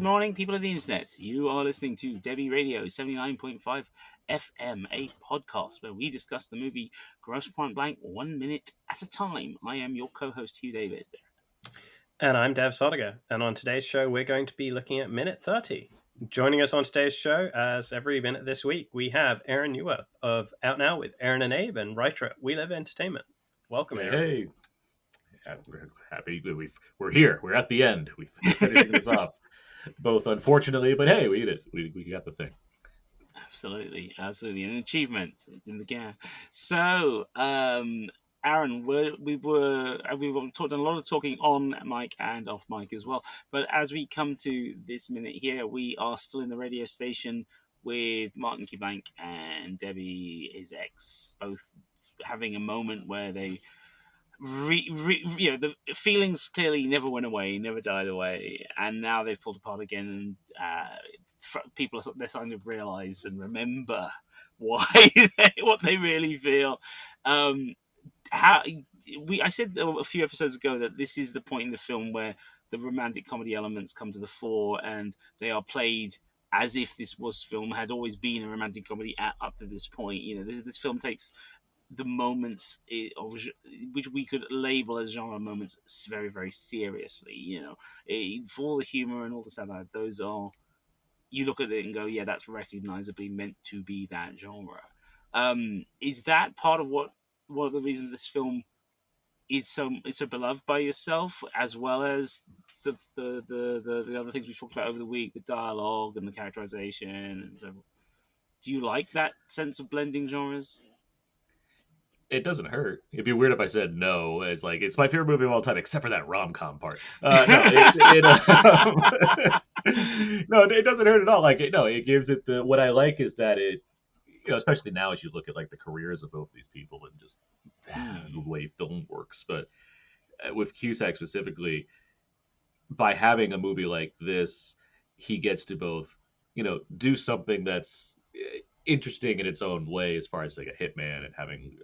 morning, people of the internet. You are listening to Debi Radio 79.5 FM, a podcast where we discuss the movie Grosse Pointe Blank 1 minute at a time. I am your co-host, Hugh David. And I'm Dev Sodiger. And on today's show, we're going to be looking at minute 30. Joining us on today's show, as every minute this week, we have Aaron Newworth of Out Now with Aaron and Abe and writer at We Live Entertainment. Welcome, Aaron. Hey. We're happy. We're here. We're at the end. We've finished this off. Both unfortunately, but hey, we did it. We got the thing. Absolutely. An achievement. It's in the game. So, Aaron, we've done a lot of talking on mic and off mic as well. But as we come to this minute here, we are still in the radio station with Martin Q. Blank and Debbie, his ex, both having a moment where they the feelings clearly never went away, never died away, and now they've pulled apart again, and people they're starting to realize and remember why what they really feel. I said a few episodes ago that this is the point in the film where the romantic comedy elements come to the fore, and they are played as if this film had always been a romantic comedy up to this point. This film takes the moments which we could label as genre moments very, very seriously. For all the humor and all the satire, those are, you look at it and go, yeah, that's recognizably meant to be that genre. Is that part of one of the reasons this film is so beloved by yourself, as well as the other things we talked about over the week, the dialogue and the characterization and so? Do you like that sense of blending genres? It doesn't hurt. It'd be weird if I said no. It's like, it's my favorite movie of all time, except for that rom-com part. No, it doesn't hurt at all. It gives it what I like is that it, especially now as you look at like the careers of both these people and just the way film works. But with Cusack specifically, by having a movie like this, he gets to both, do something that's interesting in its own way as far as like a hitman and having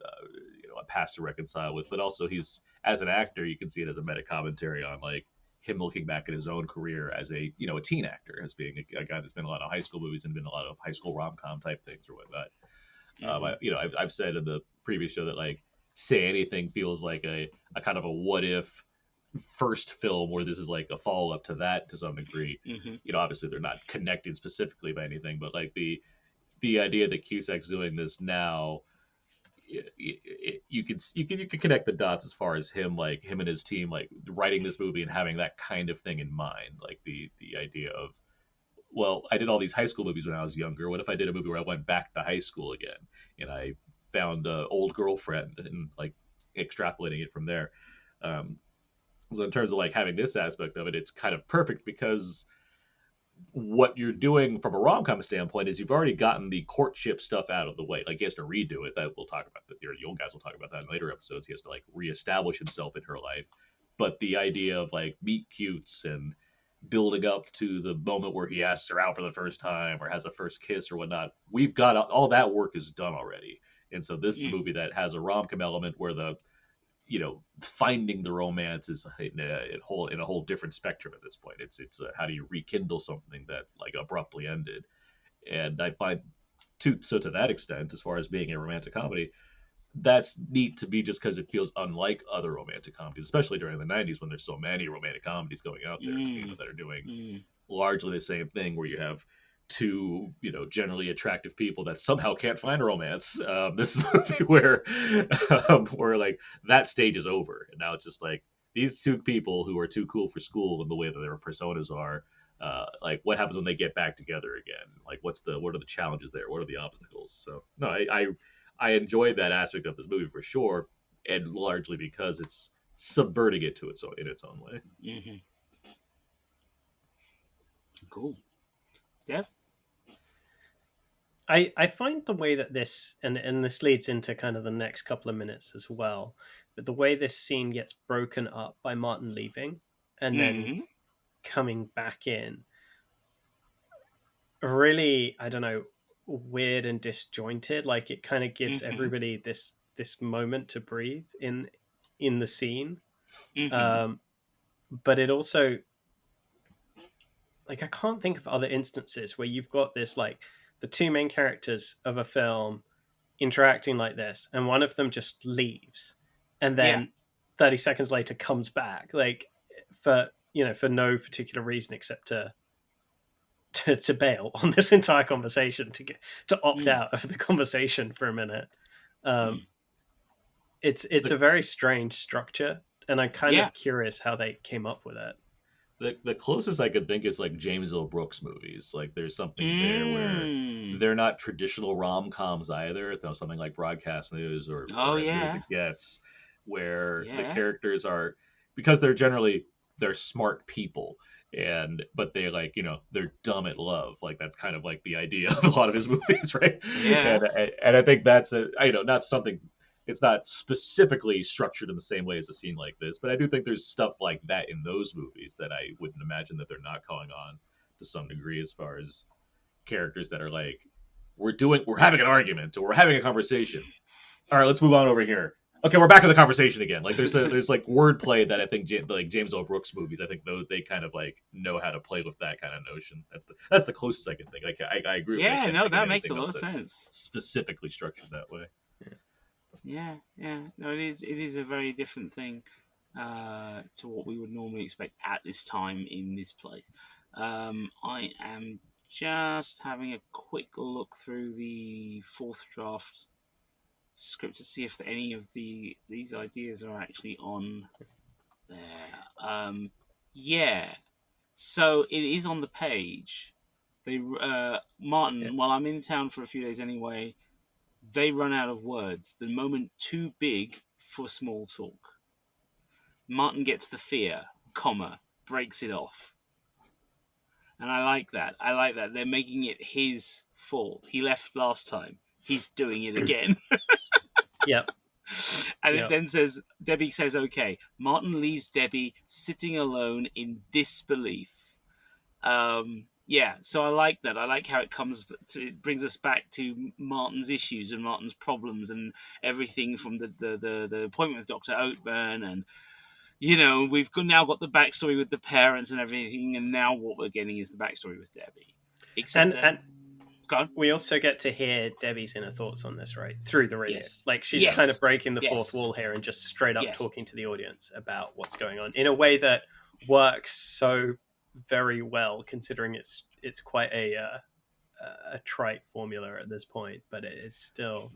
a past to reconcile with, but also he's, as an actor, you can see it as a meta commentary on like him looking back at his own career as a teen actor, as being a guy that's been in a lot of high school movies and been in a lot of high school rom-com type things or whatnot. I've said in the previous show that like Say Anything feels like a kind of a what if first film where this is like a follow up to that to some degree. Obviously they're not connected specifically by anything, but like the idea that Cusack's doing this now, you can connect the dots as far as him and his team like writing this movie and having that kind of thing in mind, like the idea of, well, I did all these high school movies when I was younger. What if I did a movie where I went back to high school again and I found an old girlfriend and like extrapolating it from there. So in terms of like having this aspect of it, it's kind of perfect because what you're doing from a rom-com standpoint is you've already gotten the courtship stuff out of the way. Like, he has to redo it. That we'll talk about that. You guys will talk about that in later episodes. He has to like reestablish himself in her life. But the idea of like meet cutes and building up to the moment where he asks her out for the first time or has a first kiss or whatnot, we've got all that work is done already. And so this is a movie that has a rom-com element where the finding the romance is in a whole different spectrum at this point. It's how do you rekindle something that like abruptly ended? And I find to that extent, as far as being a romantic comedy, that's neat to be, just because it feels unlike other romantic comedies, especially during the 90s when there's so many romantic comedies going out there that are doing largely the same thing, where you have two generally attractive people that somehow can't find a romance. This is a movie where like that stage is over, and now it's just like these two people who are too cool for school and the way that their personas are, like what happens when they get back together again? Like what are the challenges there? What are the obstacles? So no, I enjoyed that aspect of this movie for sure, and largely because it's subverting it in its own way. Cool. Dev? I find the way that this, and this leads into kind of the next couple of minutes as well, but the way this scene gets broken up by Martin leaving and then coming back in, really, I don't know, weird and disjointed. Like it kind of gives everybody this moment to breathe in the scene. But it also, like I can't think of other instances where you've got this like the two main characters of a film interacting like this, and one of them just leaves, and then 30 seconds later comes back, like for for no particular reason except to bail on this entire conversation, to opt out of the conversation for a minute. It's a very strange structure, and I'm kind of curious how they came up with it. The closest I could think is like James L. Brooks movies. Like there's something there where they're not traditional rom-coms either. It's something like Broadcast News or As Good as It Gets, where the characters are, because they're smart people, but they like, they're dumb at love. Like that's kind of like the idea of a lot of his movies, right? And I think that's not something. It's not specifically structured in the same way as a scene like this, but I do think there's stuff like that in those movies that I wouldn't imagine that they're not calling on to some degree, as far as characters that are like, we're having an argument or we're having a conversation. All right, let's move on over here. Okay, we're back to the conversation again. Like there's like wordplay that I think like James L. Brooks movies, I think they kind of like know how to play with that kind of notion. That's the closest I can think. I agree with that. Yeah, no, that makes a lot of sense. Specifically structured that way. Yeah. No, it is a very different thing to what we would normally expect at this time in this place. I am just having a quick look through the fourth draft script to see if any of these ideas are actually on there. So it is on the page. They Martin, while I'm in town for a few days anyway, they run out of words the moment too big for small talk. Martin gets the fear, breaks it off. And I like that. They're making it his fault. He left last time. He's doing it again. Yep. And it then says, Debbie says, okay. Martin leaves Debbie sitting alone in disbelief. So I like that. I like how it brings us back to Martin's issues and Martin's problems and everything from the appointment with Dr. Oatburn, and we've now got the backstory with the parents and everything, and now what we're getting is the backstory with Debbie. And we also get to hear Debbie's inner thoughts on this, right? Through the radio. Yes. Like she's kind of breaking the fourth wall here and just straight up talking to the audience about what's going on in a way that works so very well, considering it's quite a trite formula at this point, but it's still.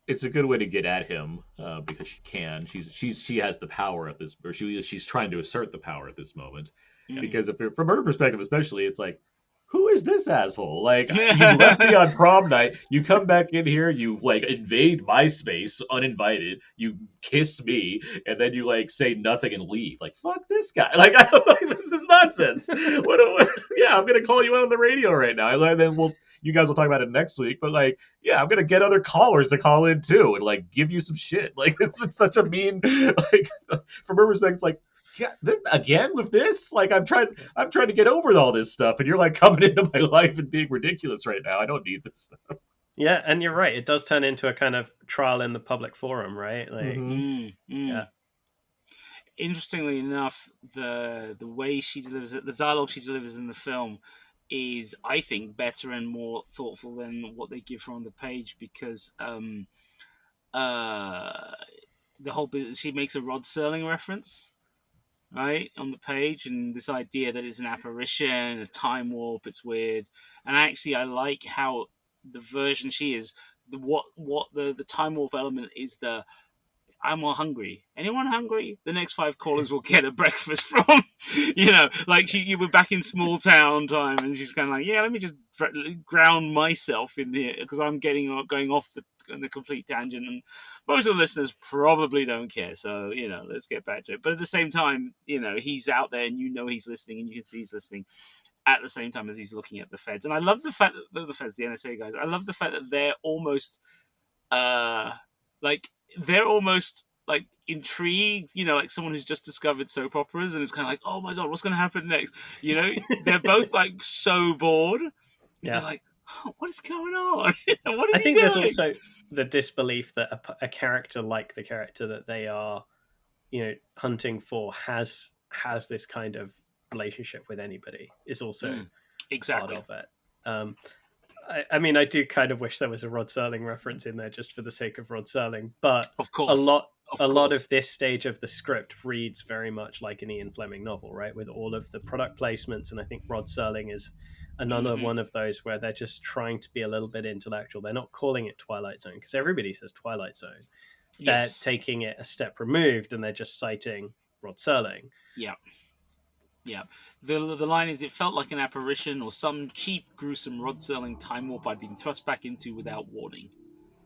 It's a good way to get at him because she can. She has the power at this, or she's trying to assert the power at this moment. Mm-hmm. Because from her perspective, especially, it's like, who is this asshole? Like, you left me on prom night. You come back in here. You like invade my space uninvited. You kiss me, and then you like say nothing and leave. Like, fuck this guy. Like, this is nonsense. I'm gonna call you out on the radio right now. And then you guys will talk about it next week. But like, I'm gonna get other callers to call in too and like give you some shit. Like, it's such a mean. Like, from her perspective, it's like. Yeah, this again with this. Like I'm trying to get over all this stuff, and you're like coming into my life and being ridiculous right now. I don't need this stuff. Yeah, and you're right. It does turn into a kind of trial in the public forum, right? Like, yeah. Interestingly enough, the way she delivers it, the dialogue she delivers in the film, is I think better and more thoughtful than what they give her on the page, because the whole bit, she makes a Rod Serling reference. Right on the page, and this idea that it's an apparition, a time warp, it's weird. And actually, I like how the version she is, the time warp element is the I'm all hungry. Anyone hungry? The next 5 callers will get a breakfast from. Like you were back in small town time, and she's kind of like, let me just ground myself in here because I'm going off the complete tangent, and most of the listeners probably don't care. So let's get back to it. But at the same time, he's out there, and he's listening, and you can see he's listening at the same time as he's looking at the feds. And I love the fact that the feds, the NSA guys, I love the fact that they're almost like intrigued, like someone who's just discovered soap operas and is kind of like, oh my god, what's going to happen next? They're both like so bored. Yeah, they're like, oh, what is going on? What is I think doing? There's also the disbelief that a character like the character that they are, hunting for has this kind of relationship with anybody is also exactly. part of it. I mean, I do kind of wish there was a Rod Serling reference in there just for the sake of Rod Serling, but Of course, a lot of this stage of the script reads very much like an Ian Fleming novel, right? With all of the product placements, and I think Rod Serling is another one of those where they're just trying to be a little bit intellectual. They're not calling it Twilight Zone because everybody says Twilight Zone. They're taking it a step removed and they're just citing Rod Serling. Yeah. Yeah. The line is, it felt like an apparition or some cheap, gruesome Rod Serling time warp I'd been thrust back into without warning.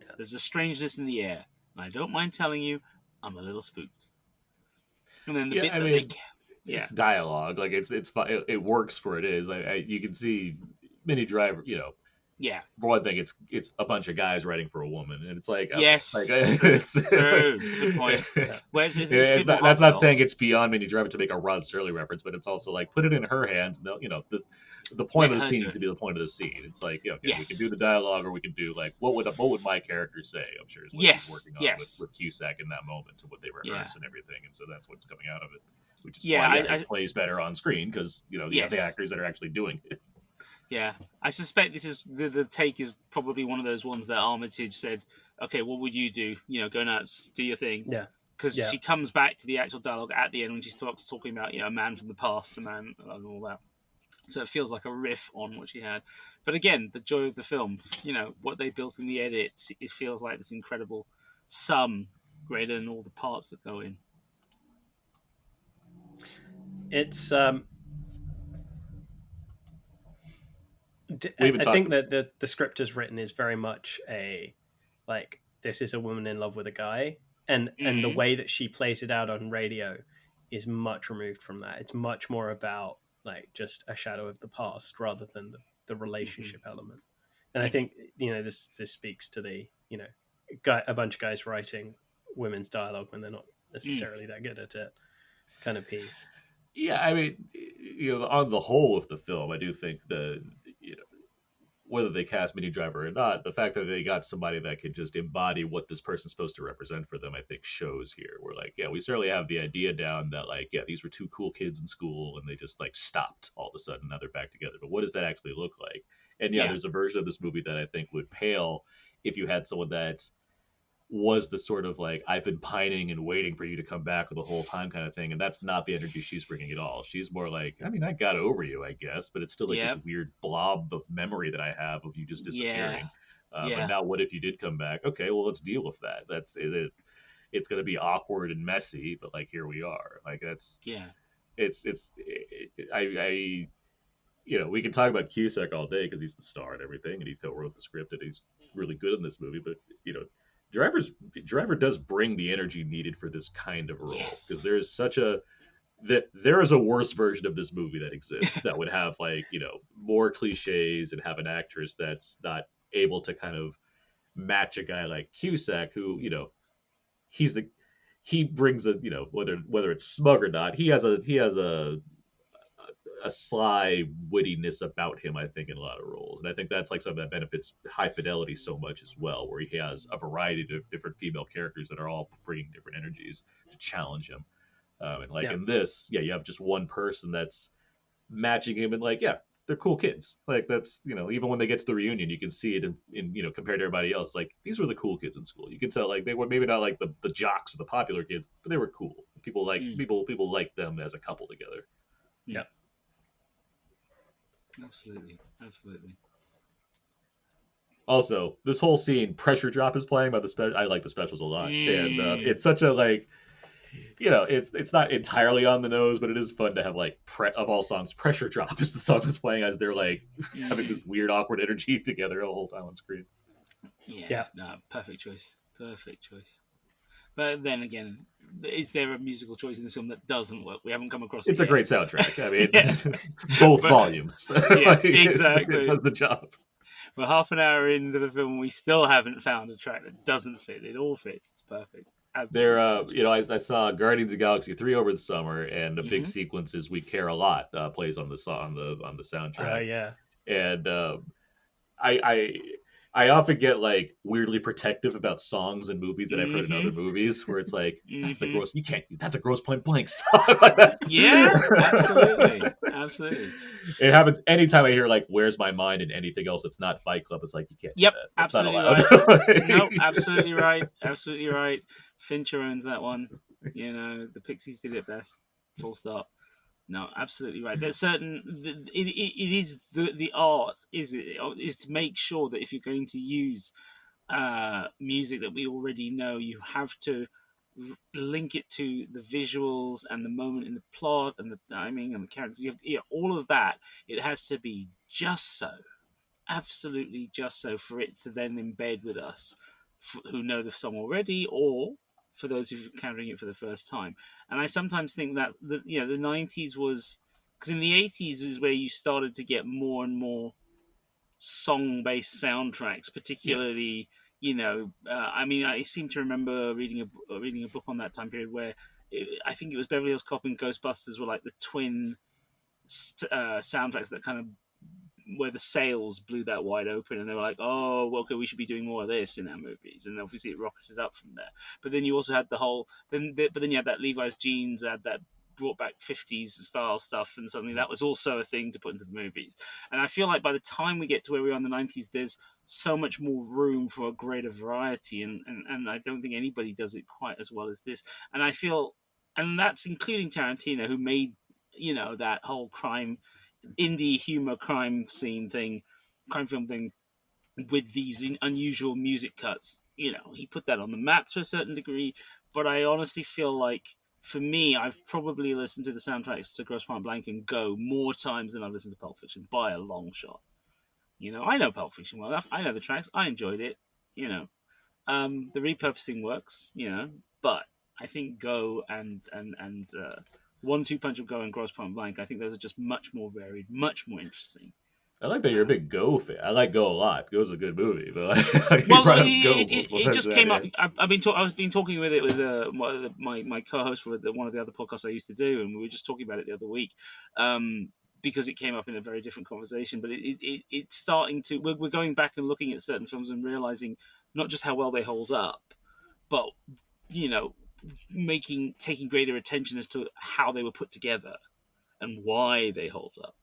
Yeah. There's a strangeness in the air, and I don't mind telling you, I'm a little spooked. And then the bit that it's dialogue. Like it works for it is. You can see Minnie Driver, Yeah. For one thing, it's a bunch of guys writing for a woman, and it's like yes, true. Good point. That's not saying it's beyond Minnie Driver to make a Rod Serling reference, but it's also like put it in her hands. And the point of the scene needs to be the point of the scene. It's like we can do the dialogue, or we can do like what would my character say? I'm sure is what he's working on with Cusack in that moment, to what they rehearse and everything, and so that's what's coming out of it, which is why it plays better on screen because you have the actors that are actually doing it. Yeah, I suspect this is the take is probably one of those ones that Armitage said, "Okay, what would you do? Go nuts, do your thing." Yeah, because she comes back to the actual dialogue at the end when she starts talking about a man from the past, a man, and all that. So it feels like a riff on what she had. But again, the joy of the film, what they built in the edits, it feels like this incredible sum greater than all the parts that go in. It's I think that the script as written is very much this is a woman in love with a guy, and the way that she plays it out on radio is much removed from that. It's much more about just a shadow of the past rather than the relationship element. And I think this speaks to the a bunch of guys writing women's dialogue when they're not necessarily that good at it kind of piece. Yeah, I mean, on the whole of the film, I do think whether they cast Minnie Driver or not, the fact that they got somebody that could just embody what this person's supposed to represent for them, I think shows here. We're like, we certainly have the idea down that these were two cool kids in school and they just stopped all of a sudden. Now they're back together. But what does that actually look like? And there's a version of this movie that I think would pale if you had someone that was the sort of I've been pining and waiting for you to come back the whole time kind of thing, and that's not the energy she's bringing at all. She's more I got over you, I guess, but it's still this weird blob of memory that I have of you just disappearing. But now what if you did come back? Okay, well, let's deal with that. That's it. It's going to be awkward and messy, but here we are. We can talk about Cusack all day because he's the star and everything, and he co-wrote the script and he's really good in this movie, but Driver does bring the energy needed for this kind of role, because there is a worse version of this movie that exists that would have more cliches and have an actress that's not able to kind of match a guy like Cusack, who he brings a whether it's smug or not, he has a sly wittiness about him, I think, in a lot of roles. And I think that's something that benefits High Fidelity so much as well, where he has a variety of different female characters that are all bringing different energies to challenge him. In this, you have just one person that's matching him, and they're cool kids. That's, even when they get to the reunion, you can see it in compared to everybody else. These were the cool kids in school. You can tell they were maybe not the jocks or the popular kids, but they were cool. People people liked them as a couple together. Yeah. Absolutely. Also, this whole scene, Pressure Drop is playing by the I like the specials a lot, and it's such a it's not entirely on the nose, but it is fun to have of all songs, Pressure Drop is the song that's playing as they're having this weird awkward energy together the whole time on screen. Yeah. No, perfect choice. But then again, is there a musical choice in this film that doesn't work? We haven't come across it. It's a great soundtrack. I mean, both volumes. Exactly. It does the job. We're half an hour into the film, we still haven't found a track that doesn't fit. It all fits. It's perfect. Absolutely. I saw Guardians of the Galaxy 3 over the summer, and the big sequence is "We Care a Lot" plays on the soundtrack. Yeah. And I often get like weirdly protective about songs and movies that I've heard in other Mm-hmm. movies, where it's like that's the Mm-hmm. gross. You can't. That's a Grosse Pointe Blank song. Like, that's, Yeah, absolutely, absolutely. it happens anytime I hear like "Where's My Mind" and anything else that's not Fight Club. It's like you can't do Yep, that. That's not absolutely allowed. right. No, absolutely right. Absolutely right. Fincher owns that one. You know, the Pixies did it best. Full stop. No, absolutely right. There's certain. It is the art. Is to make sure that if you're going to use music that we already know, you have to link it to the visuals and the moment in the plot and the timing and the characters. All of that. It has to be just so, absolutely just so, for it to then embed with us who know the song already, or for those who're encountering it for the first time. And I sometimes think that the 90s was, because in the 80s is where you started to get more and more song-based soundtracks, Yeah, particularly. I mean, I seem to remember reading a book on that time period where I think it was Beverly Hills Cop and Ghostbusters were like the twin soundtracks that kind of, where the sales blew that wide open, and they were like, "Oh, well, okay, we should be doing more of this in our movies." And obviously, it rocketed up from there. But then you also had the whole, but then you had that Levi's jeans, had that brought back 50s style stuff, and suddenly that was also a thing to put into the movies. And I feel like by the time we get to where we are in the 90s, there's so much more room for a greater variety, and I don't think anybody does it quite as well as this. And I feel, and that's including Tarantino, who made that whole indie humor crime film thing with these unusual music cuts. He put that on the map to a certain degree, but I honestly feel like, for me, I've probably listened to the soundtracks to Grosse Pointe Blank and Go more times than I've listened to Pulp Fiction by a long shot. I know Pulp Fiction well enough. I know the tracks. I enjoyed it. The repurposing works. But I think Go and 1-2 Punch of Go and Grosse Pointe Blank, I think those are just much more varied, much more interesting. I like that you're a big Go fan. I like Go a lot. Go's a good movie, but you Well, brought up Go multiple it times. just That came up. yeah. I was been talking with it with my co-host for one of the other podcasts I used to do, and we were just talking about it the other week, because it came up in a very different conversation. But it's starting to. We're going back and looking at certain films and realizing not just how well they hold up, but you know, taking greater attention as to how they were put together and why they hold up.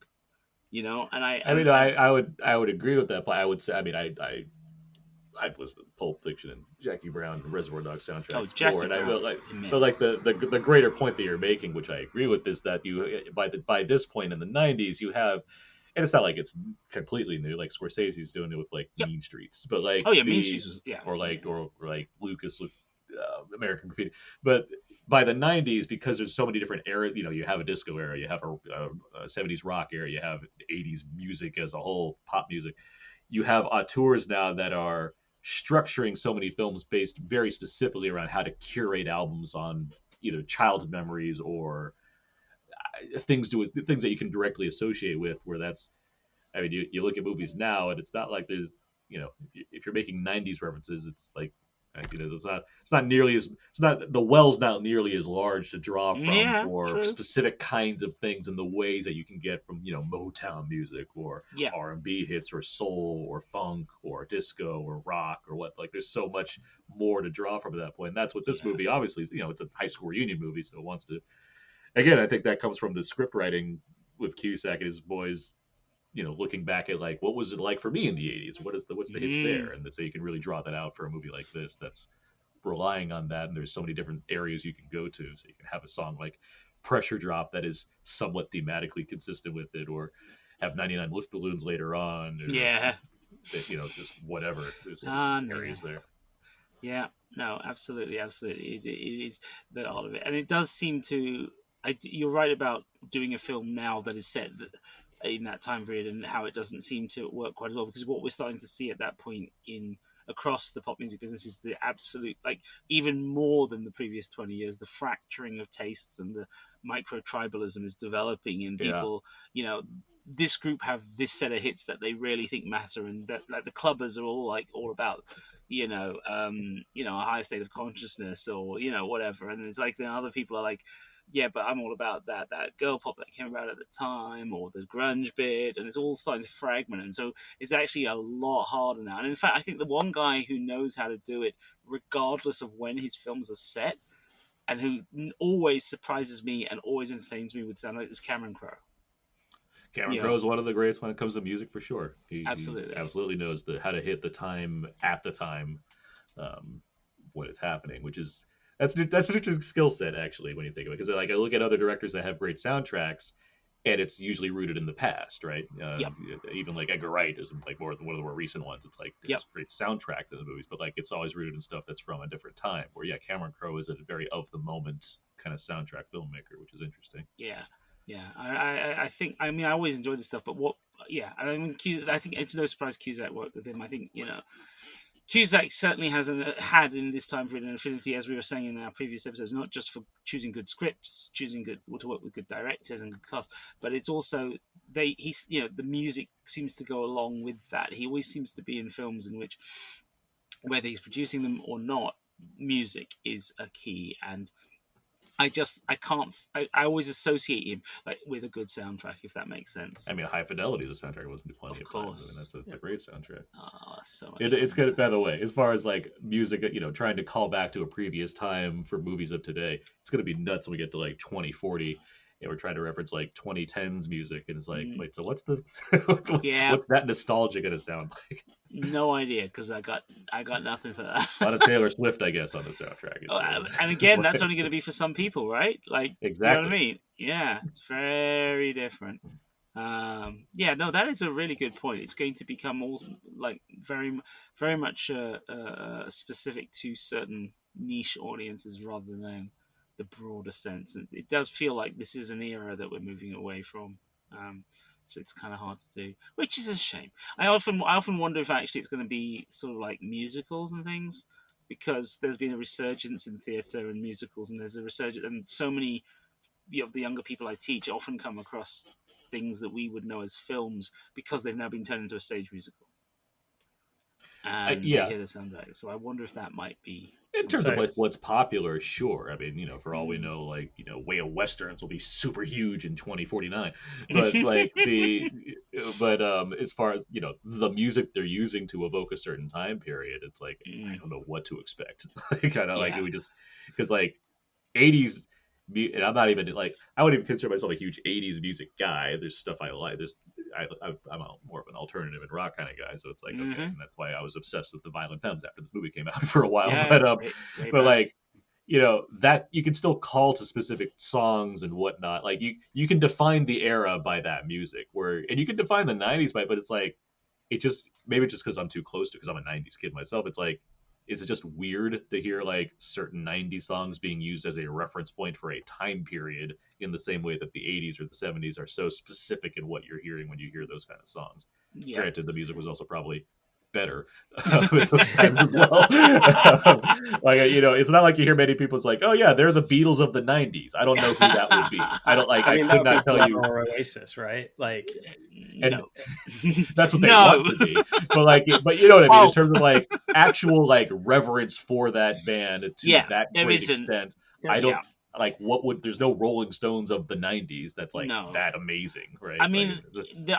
And I I and mean, I I would agree with that, but I would say, I mean, I've listened to Pulp Fiction and Jackie Brown and Reservoir Dogs oh, soundtracks before, Jackie and I will Brown's like, but like immense. the greater point that you're making, which I agree with, is that by this point in the '90s, you have, and it's not like it's completely new, like Scorsese's doing it with like Yep. Mean Streets, but like Oh yeah, Mean Streets was, yeah. or like Lucas with American Graffiti, but by the '90s, because there's so many different eras, you have a disco era, you have a '70s rock era, you have '80s music as a whole, pop music. You have auteurs now that are structuring so many films based very specifically around how to curate albums on either childhood memories or things that you can directly associate with. Where that's, I mean, you look at movies now, and it's not like there's, if you're making '90s references, it's like, it's not the well's not nearly as large to draw from Yeah, for true. specific kinds of things and the ways that you can get from Motown music or Yeah, R&B hits or soul or funk or disco or rock or what. Like, there's so much more to draw from at that point. And that's what this yeah. movie obviously is. It's a high school reunion movie, so it wants to. Again, I think that comes from the script writing with Cusack and his boys, looking back at like what was it like for me in the '80s? What's the hits Mm, there, and so you can really draw that out for a movie like this that's relying on that. And there's so many different areas you can go to, so you can have a song like Pressure Drop that is somewhat thematically consistent with it, or have 99 Lift Balloons later on, or yeah. just whatever. There's so many Ah, no. areas there. Yeah. No, absolutely, absolutely. It is the heart of it, and it does seem to. You're right about doing a film now that is set in that time period, and how it doesn't seem to work quite as well. Because what we're starting to see at that point in across the pop music business is the absolute, like, even more than the previous 20 years, the fracturing of tastes and the micro tribalism is developing, and Yeah. people, this group have this set of hits that they really think matter, and that, like, the clubbers are all about a higher state of consciousness, or whatever. And it's like, then other people are like, yeah, but I'm all about that girl pop that came about at the time, or the grunge bit, and it's all starting to fragment. And so it's actually a lot harder now. And in fact, I think the one guy who knows how to do it, regardless of when his films are set, and who always surprises me and always entertains me with sound like is Cameron Crowe. Cameron Crowe is one of the greats when it comes to music for sure. He absolutely knows how to hit the time at the time when it's happening, which is that's an interesting skill set actually when you think of it. Because like I look at other directors that have great soundtracks, and it's usually rooted in the past, right? Even like Edgar Wright isn't like one of the more recent ones. It's like it's great soundtrack to the movies, but like it's always rooted in stuff that's from a different time. Where Cameron Crowe is a very of the moment kind of soundtrack filmmaker, which is interesting. I think, I mean, I always enjoyed this stuff, but I mean, I think it's no surprise Cusack worked with him. I think, Cusack certainly had in this time period an affinity, as we were saying in our previous episodes, not just for choosing good scripts, choosing to work with good directors and good cast, but it's also the music seems to go along with that. He always seems to be in films in which, whether he's producing them or not, music is a key. And I always associate him like with a good soundtrack, if that makes sense. I mean, High Fidelity is a soundtrack I listened to plenty of times. I mean, that's a great soundtrack. Oh, so much it's good. By the way, as far as like music, trying to call back to a previous time for movies of today, it's gonna be nuts when we get to like 2040. And we're trying to reference like 2010s music, and it's like, wait, so what's that nostalgia gonna sound like? No idea, because I got nothing for that. A lot of Taylor Swift, I guess, on the soundtrack. And again, that's only going to be for some people, right? Like, exactly. You know what I mean? Yeah, it's very different. No, that is a really good point. It's going to become all like very, very much specific to certain niche audiences rather than the broader sense. And it does feel like this is an era that we're moving away from. So it's kind of hard to do, which is a shame. I often wonder if actually it's going to be sort of like musicals and things, because there's been a resurgence in theatre and musicals, and there's a resurgence, and so many of the younger people I teach often come across things that we would know as films because they've now been turned into a stage musical. And they hear the soundtrack. So I wonder if that might be in terms of like what's popular. Sure, I mean, for all we know, like way of westerns will be super huge in 2049. But like as far as the music they're using to evoke a certain time period, it's like I don't know what to expect. Kind of like we just because like 80s. And I'm not even like I wouldn't even consider myself a huge 80s music guy. There's stuff I like. I'm more of an alternative and rock kind of guy, so it's like okay, and that's why I was obsessed with the Violent Femmes after this movie came out for a while. But like that you can still call to specific songs and whatnot. Like you can define the era by that music, and you can define the 90s by, but it's like it just maybe just because I'm too close to because I'm a 90s kid myself. It's like. Is it just weird to hear like certain 90s songs being used as a reference point for a time period in the same way that the 80s or the 70s are so specific in what you're hearing when you hear those kind of songs? Yeah. Granted, the music was also probably better with those times as well. Like it's not like you hear many people. It's like, oh yeah, they're the Beatles of the 90s. I don't know who that would be. I don't like. I could not tell you. Or Oasis, right? Like, and that's what they want to be. But you know what I mean in terms of like actual like reverence for that band to that great extent. I don't. Like there's no Rolling Stones of the 90s that's like that amazing, right? I mean,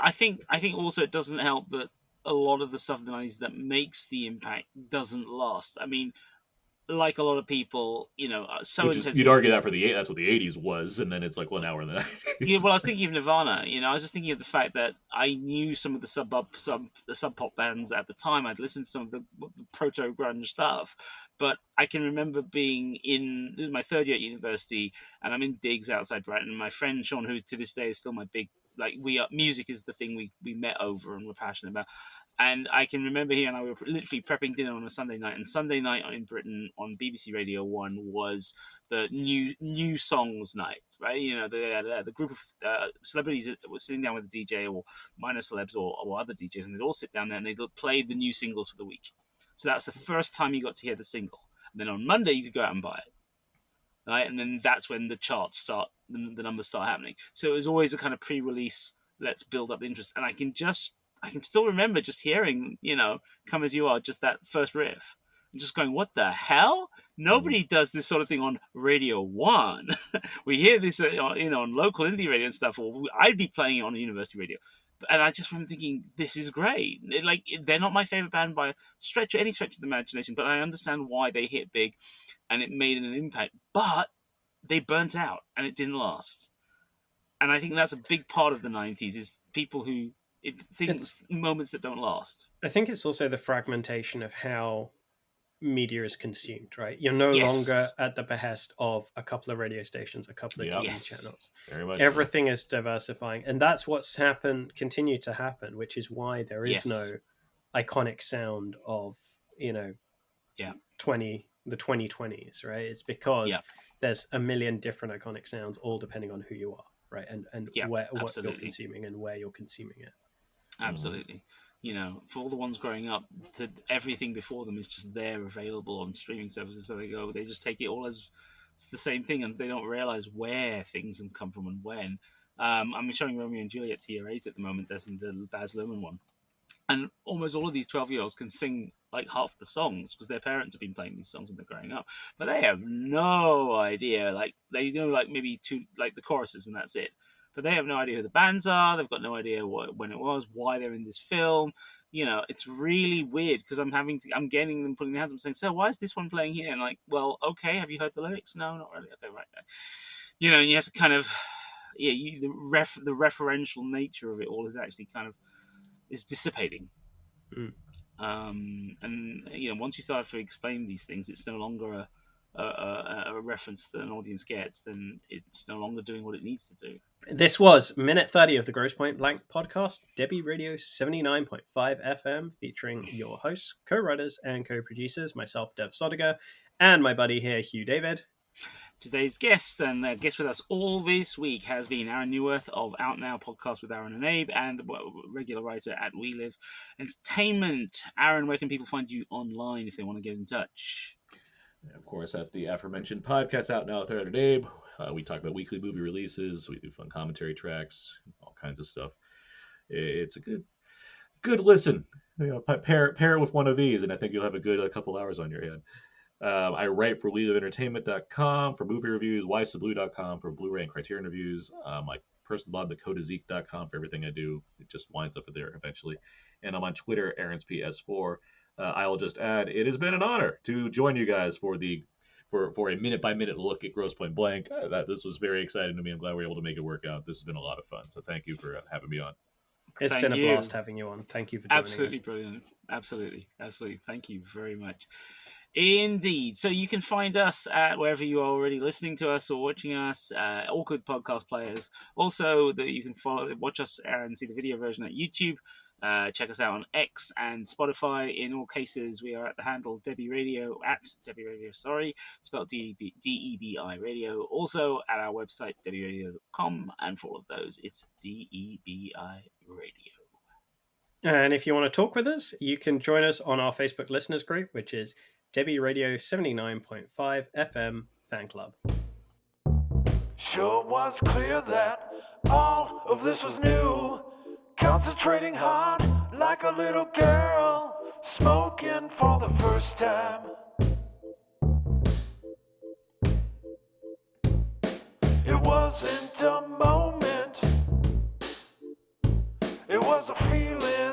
I think also it doesn't help that a lot of the stuff in the 90s that makes the impact doesn't last. I mean, like a lot of people, so intense. You'd argue that that's what the 80s was, and then it's like, well, now we're in the 90s. Yeah, well, I was thinking of Nirvana. I was just thinking of the fact that I knew some of the sub pop bands at the time. I'd listened to some of the proto grunge stuff, but I can remember this was my third year at university, and I'm in digs outside Brighton. And my friend Sean, who to this day is still my big music is the thing we met over and we're passionate about. And I can remember he and I were literally prepping dinner on a Sunday night. And Sunday night in Britain on BBC Radio 1 was the new songs night, right? The group of celebrities that were sitting down with a DJ or minor celebs or other DJs, and they'd all sit down there and they'd play the new singles for the week. So that's the first time you got to hear the single. And then on Monday, you could go out and buy it. Right? And then that's when the charts the numbers start happening. So it was always a kind of pre-release, let's build up the interest. And I can still remember just hearing, Come As You Are, just that first riff. and just going, what the hell? Nobody does this sort of thing on Radio 1. We hear this on local indie radio and stuff, or I'd be playing it on a university radio. And I just remember thinking, this is great. They're not my favorite band by any stretch of the imagination, but I understand why they hit big and it made an impact. But they burnt out and it didn't last. And I think that's a big part of the 90s is people who moments that don't last. I think it's also the fragmentation of how media is consumed, right? You're no longer at the behest of a couple of radio stations, a couple of TV channels. Very much. Everything is diversifying, and that's what's continued to happen, which is why there is no iconic sound of the 2020s, right? It's because there's a million different iconic sounds, all depending on who you are, right? And what you're consuming and where you're consuming it. Absolutely. For all the ones growing up, everything before them is just there available on streaming services. So they just take it all as it's the same thing, and they don't realize where things can come from and when. I'm showing Romeo and Juliet to year 8 at the moment. There's the Baz Luhrmann one. And almost all of these 12-year-olds can sing like half the songs because their parents have been playing these songs when they're growing up. But they have no idea. Like, they know maybe the choruses and that's it. But they have no idea who the bands are. They've got no idea when it was, why they're in this film. It's really weird because I'm getting them putting their hands up and saying, so why is this one playing here? And like, well, okay, have you heard the lyrics? No, not really. Okay, right. You have to kind of, the referential nature of it all is actually kind of, is dissipating. And once you start to explain these things, it's no longer a reference that an audience gets, then it's no longer doing what it needs to do. This was minute 30 of the Grosse Pointe Blank podcast, Debi Radio 79.5 FM, featuring your hosts, co-writers, and co-producers, myself, Dev Sodiger, and my buddy here, Hugh David. Today's guest, and guest with us all this week, has been Aaron Newworth of Out Now Podcast with Aaron and Abe, and the regular writer at We Live Entertainment. Aaron, where can people find you online if they want to get in touch? And of course, at the aforementioned podcast Out Now with Aaron and Abe, we talk about weekly movie releases. We do fun commentary tracks, all kinds of stuff. It's a good listen. Pair it with one of these, and I think you'll have a good couple hours on your hand. I write for WeLiveEntertainment.com for movie reviews, WiseToBlue.com for Blu-ray and Criterion reviews. My personal blog, thecodeofzeke.com for everything I do. It just winds up there eventually. And I'm on Twitter, AaronsPS4. I'll just add, it has been an honor to join you guys for a minute-by-minute look at Grosse Pointe Blank. This was very exciting to me. I'm glad we were able to make it work out. This has been a lot of fun. So thank you for having me on. It's been a blast having you on. Thank you for joining us. Absolutely brilliant. Absolutely. Thank you very much. Indeed. So you can find us at wherever you are already listening to us or watching us, all good podcast players. Also, that you can watch us and see the video version at YouTube. Check us out on X and Spotify. In all cases, we are at the handle Debi Radio, spelled DEBI Radio. Also at our website, debiradio.com, and for all of those, it's DEBI Radio. And if you want to talk with us, you can join us on our Facebook listeners group, which is Debi Radio 79.5 FM Fan Club. Sure was clear that all of this was new. Concentrating hard like a little girl, smoking for the first time. It wasn't a moment, it was a feeling.